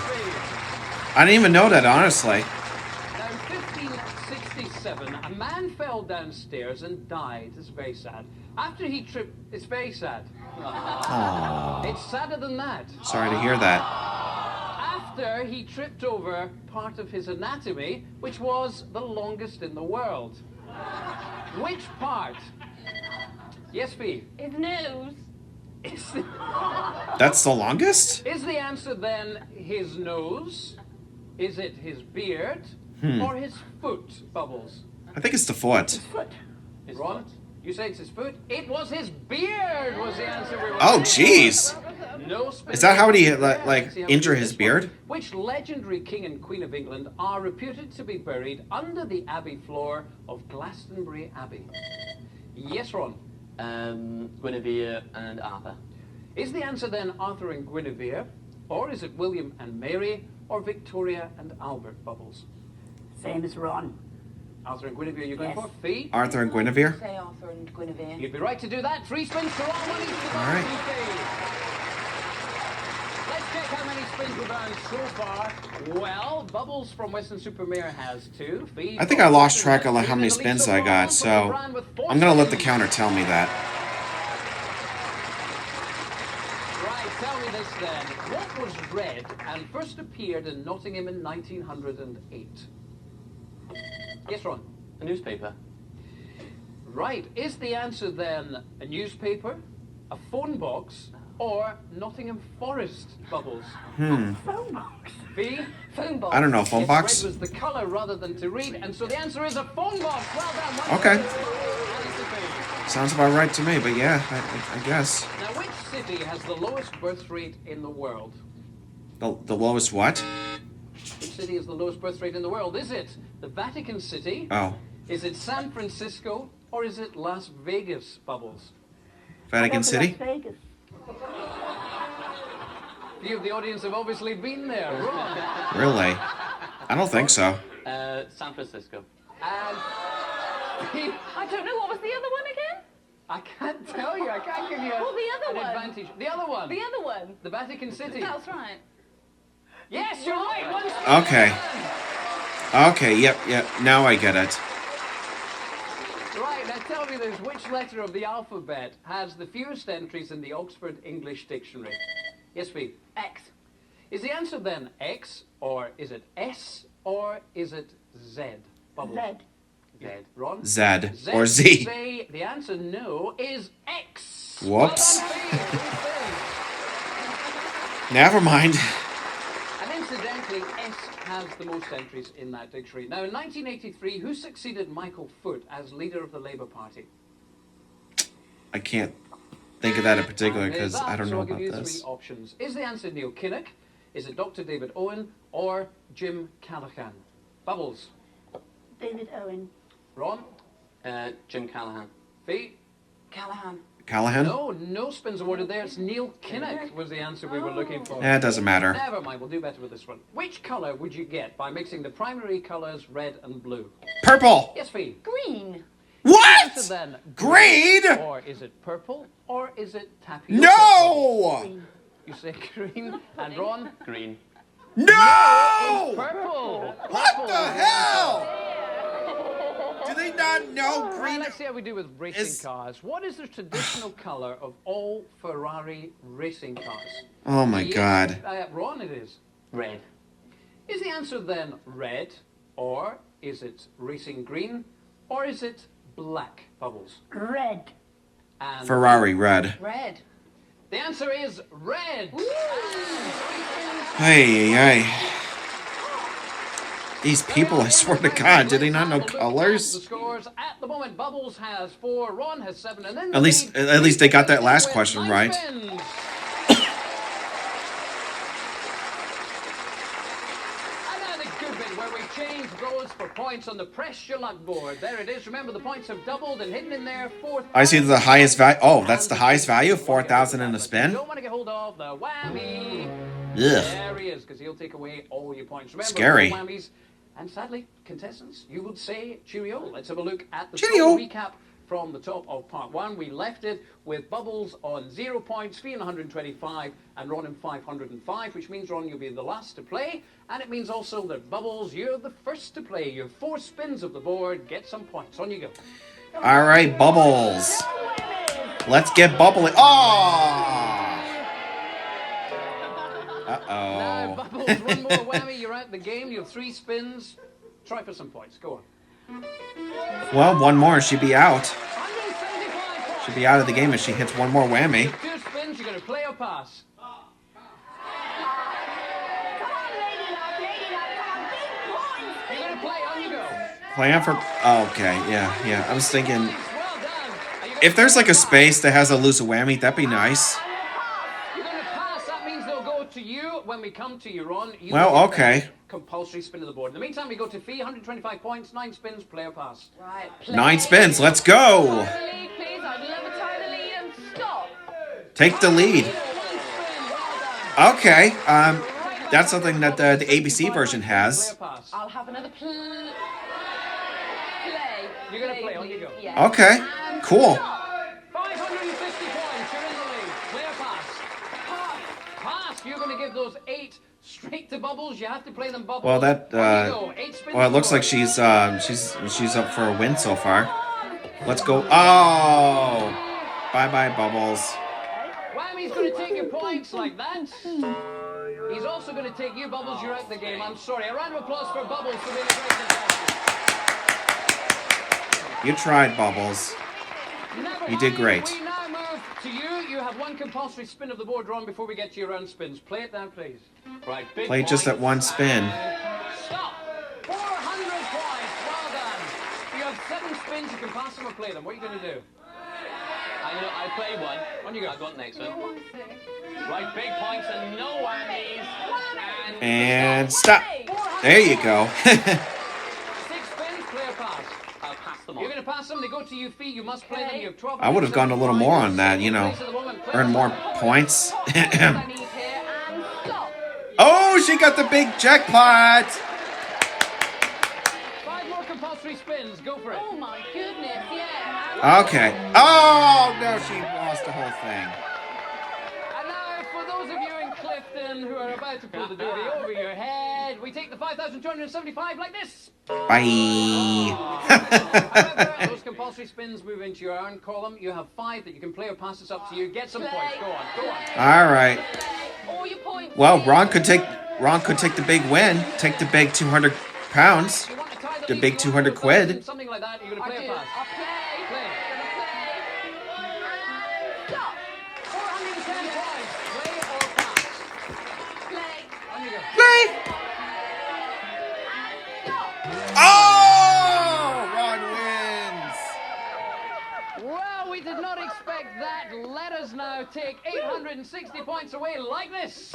Speaker 3: I didn't even know that, honestly.
Speaker 5: Now, 1567, a man fell downstairs and died. It's very sad. After he tripped... It's very sad.
Speaker 3: Aww.
Speaker 5: It's sadder than that.
Speaker 3: Sorry to hear that.
Speaker 5: After he tripped over part of his anatomy, which was the longest in the world. Which part? Yes, Fee?
Speaker 8: His nose.
Speaker 3: That's the longest?
Speaker 5: Is the answer then his nose? Is it his beard? Or his foot, Bubbles?
Speaker 3: I think it's the foot.
Speaker 10: Foot.
Speaker 5: His Ron? You say it's his foot? It was his beard was the answer we were
Speaker 3: Oh,
Speaker 5: looking
Speaker 3: jeez.
Speaker 5: for. No spin.
Speaker 3: Is that how he like
Speaker 5: Let's see how
Speaker 3: injure
Speaker 5: we do
Speaker 3: his
Speaker 5: this
Speaker 3: beard?
Speaker 5: one. Which legendary king and queen of England are reputed to be buried under the abbey floor of Glastonbury Abbey? Yes, Ron?
Speaker 11: Guinevere and Arthur.
Speaker 5: Is the answer then Arthur and Guinevere? Or is it William and Mary? Or Victoria and Albert, Bubbles?
Speaker 10: Same as Ron.
Speaker 5: Arthur and Guinevere, you're going
Speaker 10: Yes.
Speaker 5: for Fee?
Speaker 3: Arthur and Guinevere?
Speaker 8: Say Arthur and Guinevere.
Speaker 5: You'd be right to do that. 3 spins to all, 1 each to
Speaker 3: All right.
Speaker 5: Let's check how many spins we've earned so far. Well, Bubbles from Weston-super-Mare has 2. Fee
Speaker 3: I think
Speaker 5: from
Speaker 3: I lost
Speaker 5: Weston
Speaker 3: track
Speaker 5: has
Speaker 3: of
Speaker 5: 3,
Speaker 3: how many
Speaker 5: and the lead
Speaker 3: spins
Speaker 5: so
Speaker 3: I
Speaker 5: far,
Speaker 3: got,
Speaker 5: Ron from
Speaker 3: so
Speaker 5: Brand with 4
Speaker 3: I'm gonna let the
Speaker 5: spins.
Speaker 3: counter tell me that.
Speaker 5: Right, tell me this then. What was red and first appeared in Nottingham in 1908? Yes, Ron?
Speaker 11: A newspaper.
Speaker 5: Right. Is the answer then a newspaper, a phone box, or Nottingham Forest, Bubbles?
Speaker 10: Phone box.
Speaker 5: B?
Speaker 8: Phone box.
Speaker 3: I don't know, phone
Speaker 5: Yes,
Speaker 3: box?
Speaker 5: red was the colour rather than to read, and so the answer is a phone box. Well done. One
Speaker 3: Okay.
Speaker 5: point to Alice and Fee.
Speaker 3: Sounds about right to me, but yeah, I guess.
Speaker 5: Now, which city has the lowest birth rate in the world?
Speaker 3: The lowest what?
Speaker 5: Which city has the lowest birth rate in the world? Is it the Vatican City?
Speaker 3: Oh,
Speaker 5: Is it San Francisco? Or is it Las Vegas, Bubbles?
Speaker 3: Vatican
Speaker 10: Las
Speaker 3: City?
Speaker 10: Vegas.
Speaker 5: Few of the audience have obviously been there. Ron.
Speaker 3: Really? I don't think so.
Speaker 11: San Francisco.
Speaker 5: And Fee,
Speaker 8: I don't know. What was the other one again?
Speaker 5: I can't tell you. I can't give you
Speaker 8: Well, the other
Speaker 5: an
Speaker 8: one.
Speaker 5: advantage. The other one.
Speaker 8: The other one.
Speaker 5: The Vatican City.
Speaker 8: That's right.
Speaker 5: Yes, you're right. One spin.
Speaker 3: Okay. Okay, yep. Now I get it.
Speaker 5: Right, now tell me this. Which letter of the alphabet has the fewest entries in the Oxford English Dictionary? Yes, Pete.
Speaker 8: X.
Speaker 5: Is the answer then X, or is it S, or is it Z? Bubbles.
Speaker 10: Z.
Speaker 5: Z. Ron?
Speaker 3: Z or Z.
Speaker 5: Say the answer no is X.
Speaker 3: Whoops.
Speaker 5: Well done, Pete. Three
Speaker 3: Never mind.
Speaker 5: things. And incidentally, S has the most entries in that dictionary. Now, in 1983, who succeeded Michael Foot as leader of the Labour Party?
Speaker 3: I can't think of that in particular
Speaker 5: And
Speaker 3: because
Speaker 5: there's
Speaker 3: I
Speaker 5: that,
Speaker 3: don't
Speaker 5: so
Speaker 3: know
Speaker 5: I'll give
Speaker 3: about
Speaker 5: you
Speaker 3: this.
Speaker 5: three options. Is the answer Neil Kinnock? Is it Dr. David Owen or Jim Callahan? Bubbles.
Speaker 10: David Owen.
Speaker 5: Ron?
Speaker 11: Jim Callahan.
Speaker 5: Fee?
Speaker 8: Callahan.
Speaker 3: Callahan?
Speaker 5: No spins awarded there. It's Neil Kinnock was the answer we were looking for.
Speaker 3: It doesn't matter.
Speaker 5: Never mind, we'll do better with this one. Which colour would you get by mixing the primary colours red and blue?
Speaker 3: Purple.
Speaker 5: Yes, Fee.
Speaker 8: Green.
Speaker 3: What?
Speaker 5: Answer then.
Speaker 3: Green?
Speaker 5: Or is it purple? Or is it tapioca?
Speaker 3: No!
Speaker 5: You say green. And Ron?
Speaker 11: Green.
Speaker 3: No!
Speaker 5: Purple.
Speaker 3: What
Speaker 5: Purple
Speaker 3: the
Speaker 5: is
Speaker 3: hell?
Speaker 5: answer.
Speaker 3: Do they not know
Speaker 5: Well,
Speaker 3: green?
Speaker 5: let's see how we do with racing cars. What is the traditional colour of all Ferrari racing cars?
Speaker 3: Oh my God.
Speaker 5: Ron, it is.
Speaker 11: Red.
Speaker 5: Is the answer then red, or is it racing green, or is it black? Bubbles.
Speaker 10: Red.
Speaker 5: And
Speaker 3: Ferrari red.
Speaker 8: Red.
Speaker 5: the answer is red.
Speaker 3: Hey, hey. These people, I swear to God, do they not know
Speaker 5: The
Speaker 3: colors?
Speaker 5: scores at the moment: Bubbles has 4, Ron has 7, and then
Speaker 3: At least they got that last question right. Change those for points on the Press Your Luck board. There it is. Remember, the points have doubled and hidden in there. 4,000. I see the highest value. Oh, that's the highest value, 4,000 in the spin.
Speaker 5: You don't want to get hold of the whammy.
Speaker 3: Ugh.
Speaker 5: There he is, because he'll take away all your points. Remember,
Speaker 3: Scary.
Speaker 5: no whammies. And sadly, contestants, you would say cheerio. Let's have a look at the
Speaker 3: Cheerio.
Speaker 5: score recap from the top of part 1. We left it with Bubbles on 0 points, Fee on 125, and Ron in 505, which means, Ron, you'll be the last to play. And it means also that, Bubbles, you're the first to play. You have 4 spins of the board. Get some points. On you go.
Speaker 3: All right, Bubbles. Let's get bubbling. Oh!
Speaker 5: Now,
Speaker 3: Uh-oh.
Speaker 5: Bubbles, one more whammy. You're out the game. You have 3 spins. Try for some points. Go on.
Speaker 3: Well, one more, she'd be out.
Speaker 5: 175 points.
Speaker 3: She'd be out of the game if she hits one more whammy.
Speaker 5: 2 spins. You're going to play or pass. You're going to play. On you go.
Speaker 3: Plan for... Oh, okay, yeah. I was thinking,
Speaker 5: Well done. Are you
Speaker 3: if there's like a space that has a loose whammy, that'd be nice.
Speaker 5: You're going to pass. That means they'll go to you when we come to you, Ron. You
Speaker 3: Well,
Speaker 5: get
Speaker 3: okay.
Speaker 5: the compulsory spin of the board. In the meantime, we go to Fee, 125 points, 9 spins, play or pass.
Speaker 8: Right.
Speaker 3: 9 spins, let's go!
Speaker 8: Tie the lead, please. I'd love a tie the lead and stop.
Speaker 3: Take the lead.
Speaker 5: One spin, well done.
Speaker 3: Okay, that's something that the ABC version
Speaker 5: Play
Speaker 3: has.
Speaker 5: or pass.
Speaker 8: I'll have another play.
Speaker 5: You're going to play, on you go.
Speaker 8: Yeah.
Speaker 3: Okay, cool.
Speaker 5: 550 points, you're in the lead. Play or pass? Pass. You're going to give those 8 straight to Bubbles. You have to play them Bubbles.
Speaker 3: Well, that,
Speaker 5: On you go. 8 spins
Speaker 3: well, it looks
Speaker 5: to
Speaker 3: like
Speaker 5: go.
Speaker 3: she's up for a win so far. Let's go. Oh! Bye-bye, Bubbles.
Speaker 5: Whammy's going to take your points like that. He's also going to take you, Bubbles. You're out the game. I'm sorry. A round of applause for Bubbles for being a great contestant.
Speaker 3: You tried, Bubbles.
Speaker 5: Never
Speaker 3: You did
Speaker 5: mind.
Speaker 3: great.
Speaker 5: We now move to you. You have 1 compulsory spin of the board, Ron, before we get to your round spins. Play it down, please. Right, big
Speaker 3: Play just that
Speaker 5: points.
Speaker 3: 1 spin.
Speaker 5: Stop. 400 points. Well done. You have 7 spins. You can pass them or play them. What are you going to do?
Speaker 11: I know, I play one.
Speaker 5: On you go.
Speaker 11: I got next one. Right, big points and no whammies.
Speaker 3: And stop. There you go.
Speaker 5: 6 spins. Play or pass?
Speaker 11: I'll pass them
Speaker 5: You're
Speaker 11: on.
Speaker 5: going to pass them. They go to you, Fee. You must play them. You have 12.
Speaker 3: I would have gone a little more on that, you know. Earn more points.
Speaker 8: I need here and stop.
Speaker 3: Oh, she got the big jackpot!
Speaker 5: 5 more compulsory spins. Go for it.
Speaker 8: Oh my goodness, yeah.
Speaker 3: Okay. Oh, no, she lost the whole thing.
Speaker 5: And now, for those of you in Clifton who are about to pull the doobie over your head, we take the 5,275 like this.
Speaker 3: Bye.
Speaker 5: However, those compulsory spins move into your own column. You have 5 that you can play or pass. It's up to you. Get some points. Go on. Go on.
Speaker 3: All right.
Speaker 8: All your points.
Speaker 3: Well, Ron could take the big win. Take the big 200 pounds.
Speaker 5: You want to tie
Speaker 3: The
Speaker 5: lead
Speaker 3: big
Speaker 5: to
Speaker 3: 200
Speaker 5: 1,000,
Speaker 3: quid.
Speaker 5: Something like that. You're going to
Speaker 8: I
Speaker 5: play
Speaker 8: do.
Speaker 5: or pass.
Speaker 8: I'll play.
Speaker 5: Play.
Speaker 8: And stop.
Speaker 5: 410 points. Play or pass.
Speaker 8: Play.
Speaker 5: On you go.
Speaker 3: Play.
Speaker 8: Stop.
Speaker 3: Oh, Ron wins.
Speaker 5: Well, we did not expect that. Let us know. win 60 points away like this.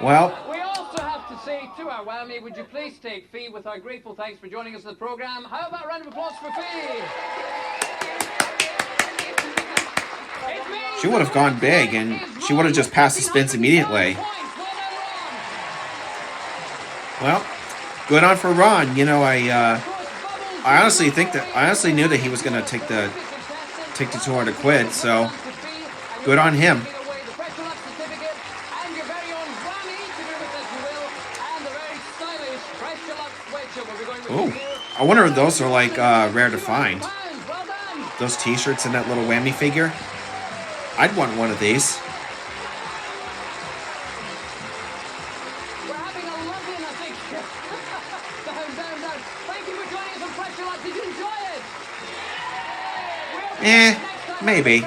Speaker 3: Well,
Speaker 5: We also have to say to our whammy, would you please take Fee with our grateful thanks for joining us in the programme. How about a round of applause for Fee?
Speaker 3: she would have gone big, and she would have just passed the spins immediately. Well, good on for Ron. You know, I honestly knew that he was going to take the 200 quid. So good on him. Oh, I wonder if those are like rare to find. Those T-shirts and that little whammy figure. I'd want one of these. Maybe.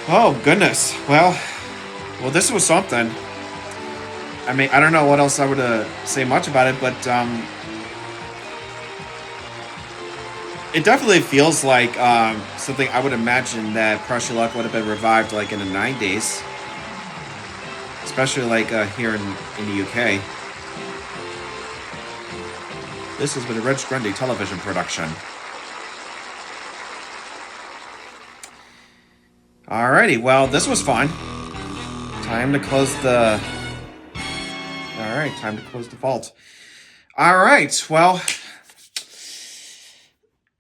Speaker 3: Oh, goodness. Well, this was something. I mean, I don't know what else I would say much about it, but it definitely feels like something I would imagine that Pressure Luck would have been revived like in the 90s. Especially like here in the UK. This has been a Rich Grundy television production. Alrighty, well, this was fun. Time to close the... Alright, time to close the vault. Alright, well...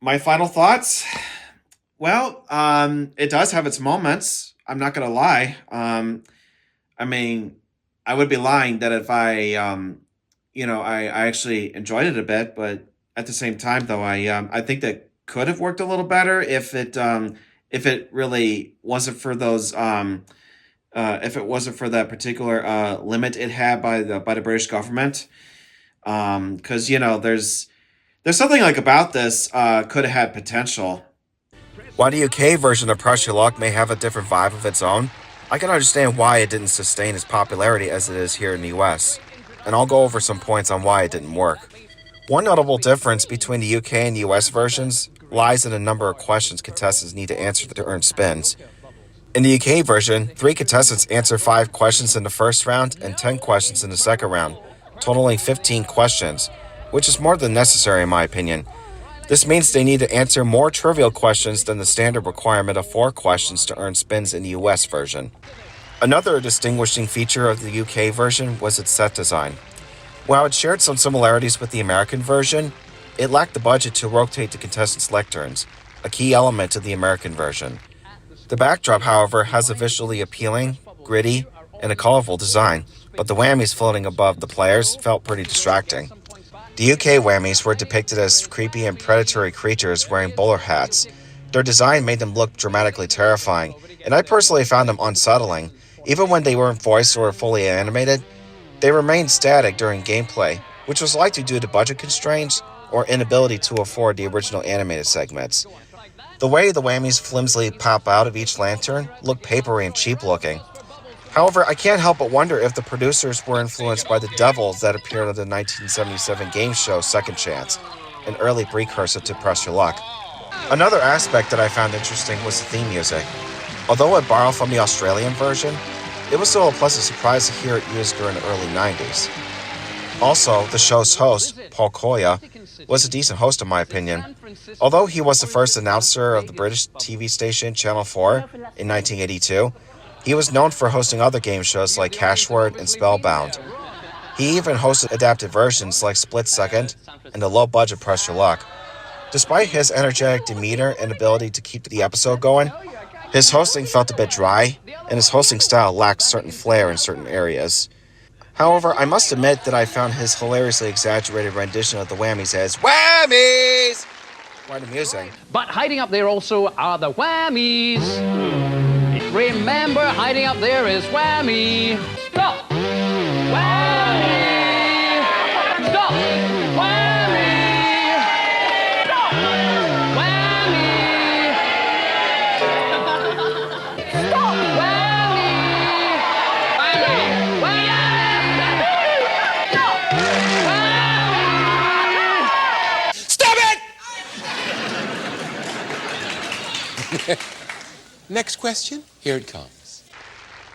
Speaker 3: My final thoughts? Well, it does have its moments. I'm not gonna lie. I mean, I would be lying that if I actually enjoyed it a bit, but at the same time, though, I think that could have worked a little better if it really wasn't for those, if it wasn't for that particular limit it had by the British government, because there's something like about this could have had potential. While the UK version of Pressure Luck may have a different vibe of its own, I can understand why it didn't sustain its popularity as it is here in the US, and I'll go over some points on why it didn't work. One notable difference between the UK and US versions lies in the number of questions contestants need to answer to earn spins. In the UK version, 3 contestants answer 5 questions in the first round and 10 questions in the second round, totaling 15 questions, which is more than necessary in my opinion. This means they need to answer more trivial questions than the standard requirement of 4 questions to earn spins in the US version. Another distinguishing feature of the UK version was its set design. While it shared some similarities with the American version, it lacked the budget to rotate the contestants' lecterns, a key element of the American version. The backdrop, however, has a visually appealing, gritty, and a colorful design, but the whammies floating above the players felt pretty distracting. The UK whammies were depicted as creepy and predatory creatures wearing bowler hats. Their design made them look dramatically terrifying, and I personally found them unsettling. Even when they weren't voiced or fully animated, they remained static during gameplay, which was likely due to budget constraints or inability to afford the original animated segments. The way the whammies flimsily pop out of each lantern looked papery and cheap looking. However, I can't help but wonder if the producers were influenced by the devils that appeared on the 1977 game show Second Chance, an early precursor to Pressure Luck. Another aspect that I found interesting was the theme music. Although it borrowed from the Australian version, it was still a pleasant surprise to hear it used during the early 90s. Also, the show's host, Paul Koya, was a decent host in my opinion. Although he was the first announcer of the British TV station Channel 4 in 1982, he was known for hosting other game shows like Cashword and Spellbound. He even hosted adapted versions like Split Second and the low-budget Pressure Luck. Despite his energetic demeanor and ability to keep the episode going, his hosting felt a bit dry, and his hosting style lacked certain flair in certain areas. However, I must admit that I found his hilariously exaggerated rendition of the whammies as whammies quite amusing.
Speaker 5: But hiding up there also are the whammies. Remember, hiding up there is whammy. Stop! Whammy! Stop! Whammy! Stop! Whammy! Stop! Whammy! Whammy! Whammy! Stop! Whammy!
Speaker 1: Next question, here it comes.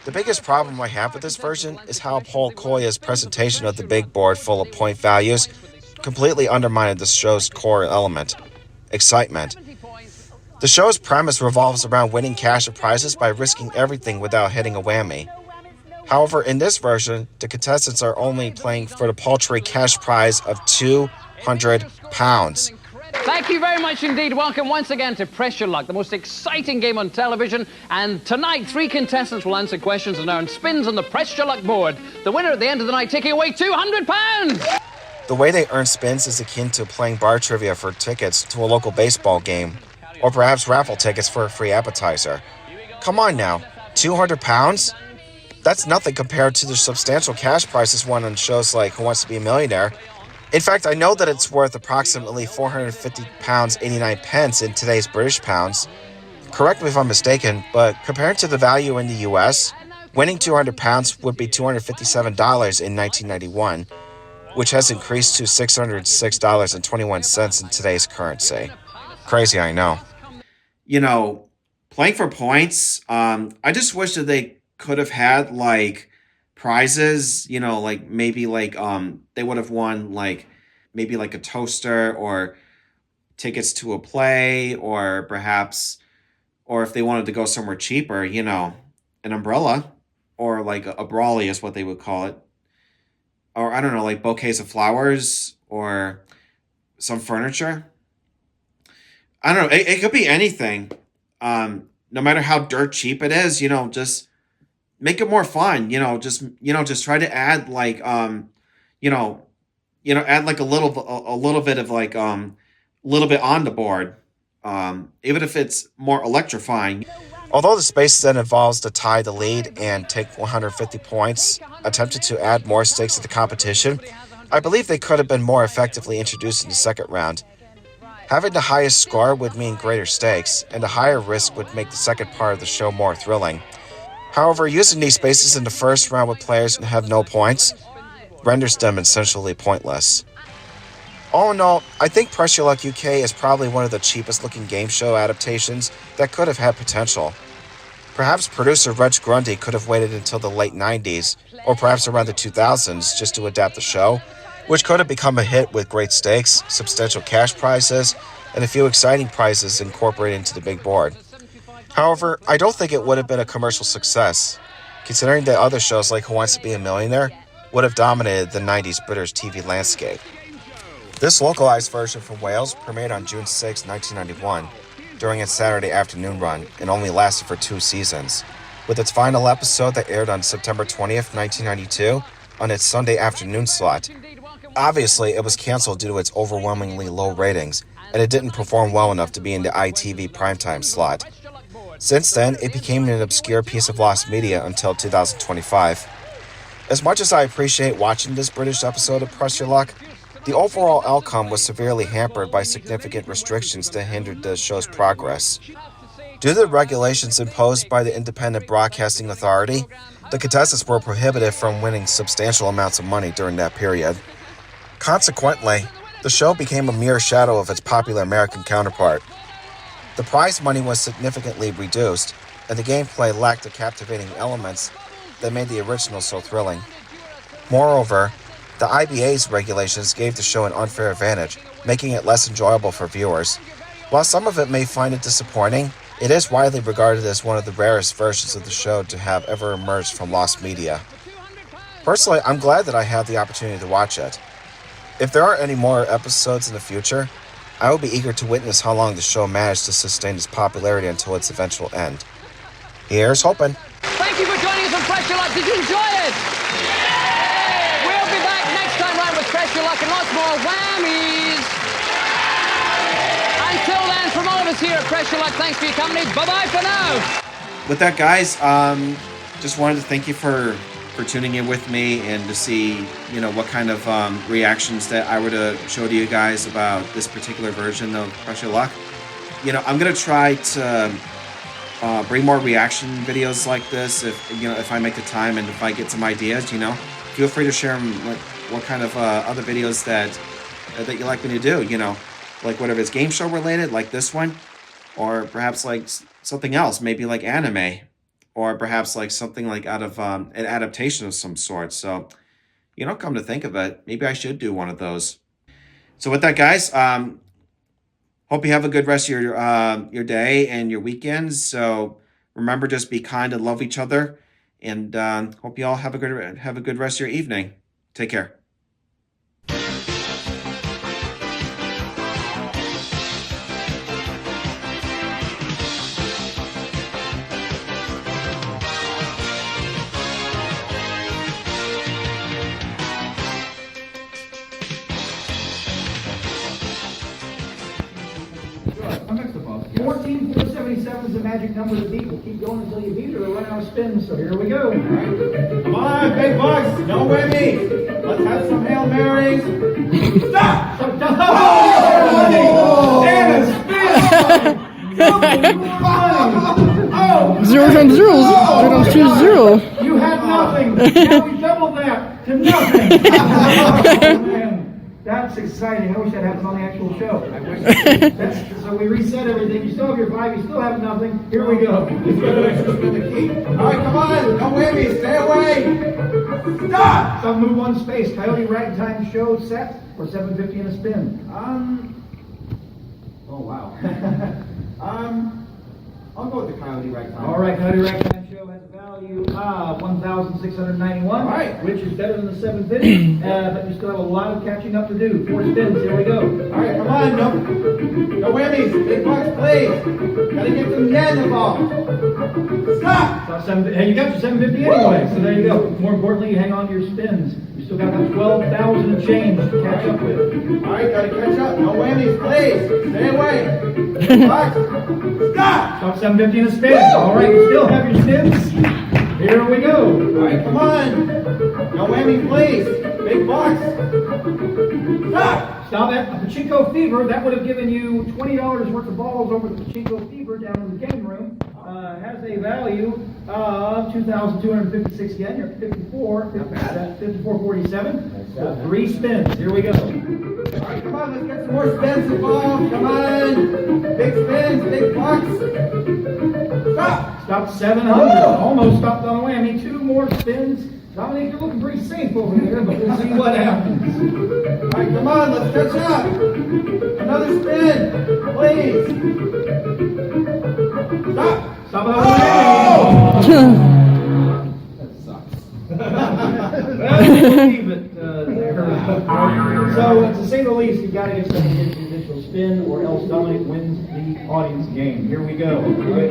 Speaker 3: The biggest problem I have with this version is how Paul Koya's presentation of the big board full of point values completely undermined the show's core element, excitement. The show's premise revolves around winning cash prizes by risking everything without hitting a whammy. However, in this version, the contestants are only playing for the paltry cash prize of £200.
Speaker 5: Thank you very much indeed. Welcome once again to Pressure Luck, the most exciting game on television. And tonight, 3 contestants will answer questions and earn spins on the Pressure Luck board. The winner at the end of the night taking away £200.
Speaker 3: The way they earn spins is akin to playing bar trivia for tickets to a local baseball game, or perhaps raffle tickets for a free appetizer. Come on now, £200? That's nothing compared to the substantial cash prizes won on shows like Who Wants to Be a Millionaire. In fact, I know that it's worth approximately £450.89 in today's British pounds. Correct me if I'm mistaken, but compared to the value in the US, winning £200 would be $257 in 1991, which has increased to $606.21 in today's currency. Crazy, I know. You know, playing for points, I just wish that they could have had, like, prizes, you know, like, maybe, like, they would have won, like, maybe, like, a toaster, or tickets to a play, or perhaps, or if they wanted to go somewhere cheaper, you know, an umbrella, or, like, a brolly is what they would call it. Or, I don't know, like, bouquets of flowers, or some furniture. I don't know, it could be anything. No matter how dirt cheap it is, you know, just make it more fun, just try to add like, add like a little bit of like, little bit on the board, even if it's more electrifying. Although the space then involves to tie the lead and take 150 points, attempted to add more stakes to the competition, I believe they could have been more effectively introduced in the second round. Having the highest score would mean greater stakes, and the higher risk would make the second part of the show more thrilling. However, using these spaces in the first round with players who have no points renders them essentially pointless. All in all, I think Pressure Luck UK is probably one of the cheapest looking game show adaptations that could have had potential. Perhaps producer Reg Grundy could have waited until the late 90s, or perhaps around the 2000s, just to adapt the show, which could have become a hit with great stakes, substantial cash prizes, and a few exciting prizes incorporated into the big board. However, I don't think it would have been a commercial success, considering that other shows like Who Wants to Be a Millionaire would have dominated the 90s British TV landscape. This localized version from Wales premiered on June 6, 1991, during its Saturday afternoon run, and only lasted for 2 seasons, with its final episode that aired on September 20th, 1992, on its Sunday afternoon slot. Obviously, it was cancelled due to its overwhelmingly low ratings, and it didn't perform well enough to be in the ITV primetime slot. Since then, it became an obscure piece of lost media until 2025. As much as I appreciate watching this British episode of Pressure Luck, the overall outcome was severely hampered by significant restrictions that hindered the show's progress. Due to the regulations imposed by the Independent Broadcasting Authority, the contestants were prohibited from winning substantial amounts of money during that period. Consequently, the show became a mere shadow of its popular American counterpart. The prize money was significantly reduced, and the gameplay lacked the captivating elements that made the original so thrilling. Moreover, the IBA's regulations gave the show an unfair advantage, making it less enjoyable for viewers. While some of it may find it disappointing, it is widely regarded as one of the rarest versions of the show to have ever emerged from lost media. Personally, I'm glad that I had the opportunity to watch it. If there are any more episodes in the future, I will be eager to witness how long the show managed to sustain its popularity until its eventual end. Here's hoping.
Speaker 5: Thank you for joining us on Pressure Luck. Did you enjoy it? We'll be back next time round with Pressure Luck and lots more whammies. Until then, from all of us here at Pressure Luck, thanks for your company. Bye-bye for now.
Speaker 3: With that, guys, just wanted to thank you for tuning in with me and to see, what kind of reactions that I were to show to you guys about this particular version of Pressure Luck. I'm going to try to bring more reaction videos like this if I make the time and if I get some ideas, feel free to share them, what kind of other videos that you like me to do, like whatever it's game show related, like this one, or perhaps like something else, maybe like anime, or perhaps like something like out of an adaptation of some sort. So, you know, come to think of it, maybe I should do one of those. So with that, guys, hope you have a good rest of your day and your weekends. So remember, just be kind and love each other, and hope you all have a good rest of your evening. Take care.
Speaker 7: I'm next to boss. 14477 is the magic number to beat. We'll keep going until you beat it or run out of spins. So here we go. All right. Come on, big bucks. No whammies. Let's have some Hail Marys. Stop! Oh! And a spin! Oh!
Speaker 12: 0 times 0 is 0 times 2 is 0.
Speaker 7: You had nothing. Now we doubled that to nothing. Oh, man. That's exciting. I wish that happened on the actual show. I wish. So we reset everything. You still have your 5. You still have nothing. Here we go. Let's go to the extra spin the key. All right, come on. No whammies. Stay away. Stop. So move one space. Coyote Ragtime Show set or 750 in a spin. Oh wow. I'll go with the Coyote Ragtime. All right, Coyote Ragtime Show has a value of 1,691. All right, which is better than the 750, but you still have a lot of catching up to do. 4 spins. Here we go. All right, come on, no whammies, big bucks, please. Gotta get some yen involved. Stop. Hey, you got your 750 anyway, so there you go. More importantly, you hang on to your spins. You still got about 12,000 and change to catch up with. All right, gotta catch up. No whammies, please. Stay away. Bucks. Stop. Stop 750 in a spin. Woo! All right, you still have your spins. Here we go. All right, come on. No whammies, please. Big bucks. Stop. Stop at a Pachinko Fever. That would have given you $20 worth of balls over the Pachinko Fever down in the game room. Has a value of 2,256 yen. You're at 54.47. 3 spins. Here we go. All right, come on, let's get some more spins involved. Come on. Big spins, big bucks. Stop. Stop 700. Almost stopped on a whammy. 2 more spins. Dominique, you're looking pretty safe over here, but we'll see what happens. All right, come on, let's catch up. Another spin, please. Stop. Stop it. Oh! That sucks. Well, leave it there. So, to say the least, you got to get something into the initial spin, or else Dominic wins the audience game. Here we go. All right,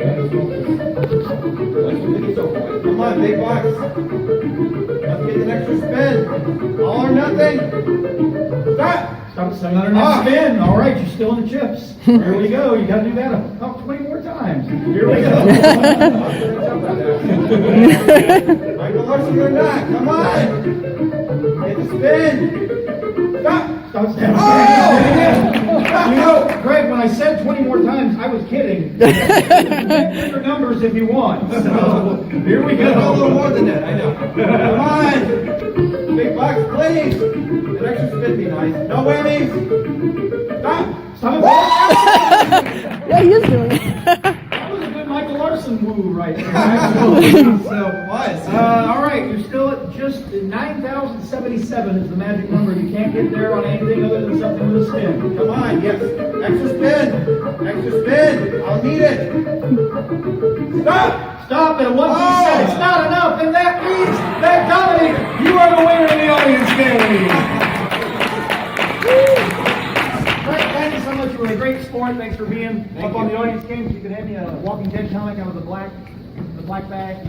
Speaker 7: come on, big bucks. Let's get an extra spin. All or nothing. Stop. Stop at 700 next spin. All right, you're still in the chips. Here we go. You got to do that about 20 more times. Here we go. Michael Larson or not. Come on. Get the spin. Stop. Stop. Oh! You know, Greg, when I said 20 more times, I was kidding. Bigger numbers if you want. So, here we go. A little more than that, I know. Come on. Big bucks, please. An extra spin be nice. No whammies. Stop. Stop it.
Speaker 12: Yeah, he is doing it.
Speaker 7: That was a good Michael Larson move right there. So, it was. All right, you're still at just 9,077 is the magic number. You can't get there on anything other than something with a spin. Come on, yes. Extra spin. Extra spin. I'll need it. Stop. Stop at 127. It's not enough, and that means that Dominic, you are the winner in the audience game. Thank you so much. You were a great sport. Thanks for being up on the audience game. You could have me a Walking Dead comic out of the black bag.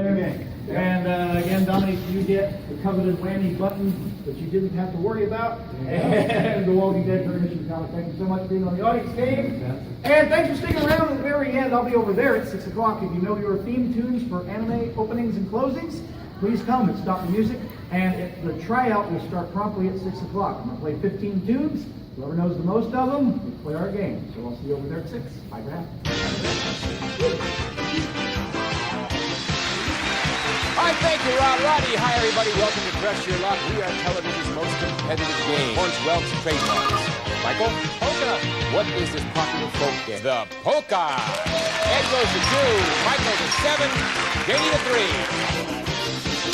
Speaker 7: Okay. And again, Dominic, you get the coveted whammy button that you didn't have to worry about, and the Walking Dead Permission comic. Thank you so much for being on the audience game. And thanks for sticking around at the very end. I'll be over there at 6 o'clock. If you know your theme tunes for anime openings and closings, please come and stop the music. And the tryout will start promptly at 6 o'clock. I'm going to play 15 tunes. Whoever knows the most of them, we play our game. So I'll see you over there at 6. Bye for now.
Speaker 1: All right, thank you, Rod. Roddy, hi, everybody. Welcome to Press Your Luck. We are television's most competitive game. Horns, Welts, trademarks. Michael? Polka. What is this popular folk dance? The polka. Ed goes to 2, Mike goes to 7, Janie to 3.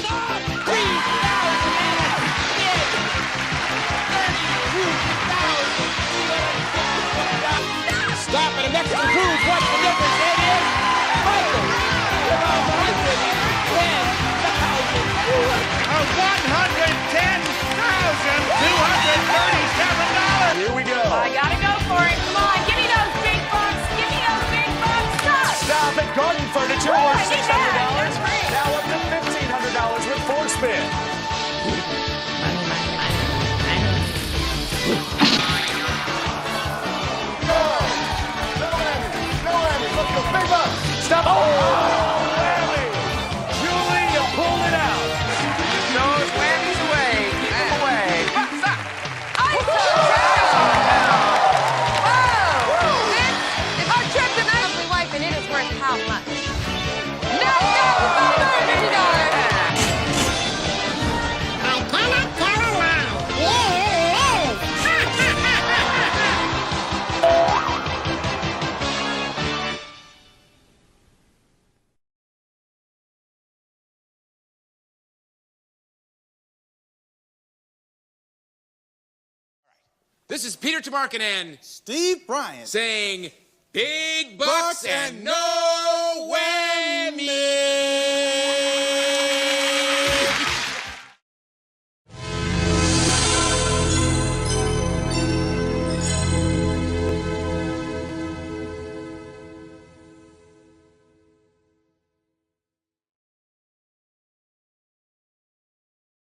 Speaker 1: Stop! 3,000! Stop at a Mexican cruise. What's the difference? It is Michael. $110,237. Here we go.
Speaker 13: I gotta go for it. Come on, give me those big bucks. Give me those big bucks.
Speaker 14: Stop at Garden Furniture
Speaker 13: Oh,
Speaker 14: worth
Speaker 13: I need that.
Speaker 14: $600.
Speaker 13: That's great.
Speaker 14: Now up to $1,500 with 4 spin.
Speaker 2: Big bucks.
Speaker 14: Stop. Oh, whammy. Julie, you pulled it out.
Speaker 15: Those whammies away. Keep them away.
Speaker 13: Bucks up. I'm so proud. Whoa. This is our trip to Lovely Wife, and it is worth how much? $9,550.
Speaker 4: I cannot tell a lie. You lose.
Speaker 1: This is Peter Tamarkin and
Speaker 16: Steve Bryant
Speaker 1: saying big bucks and no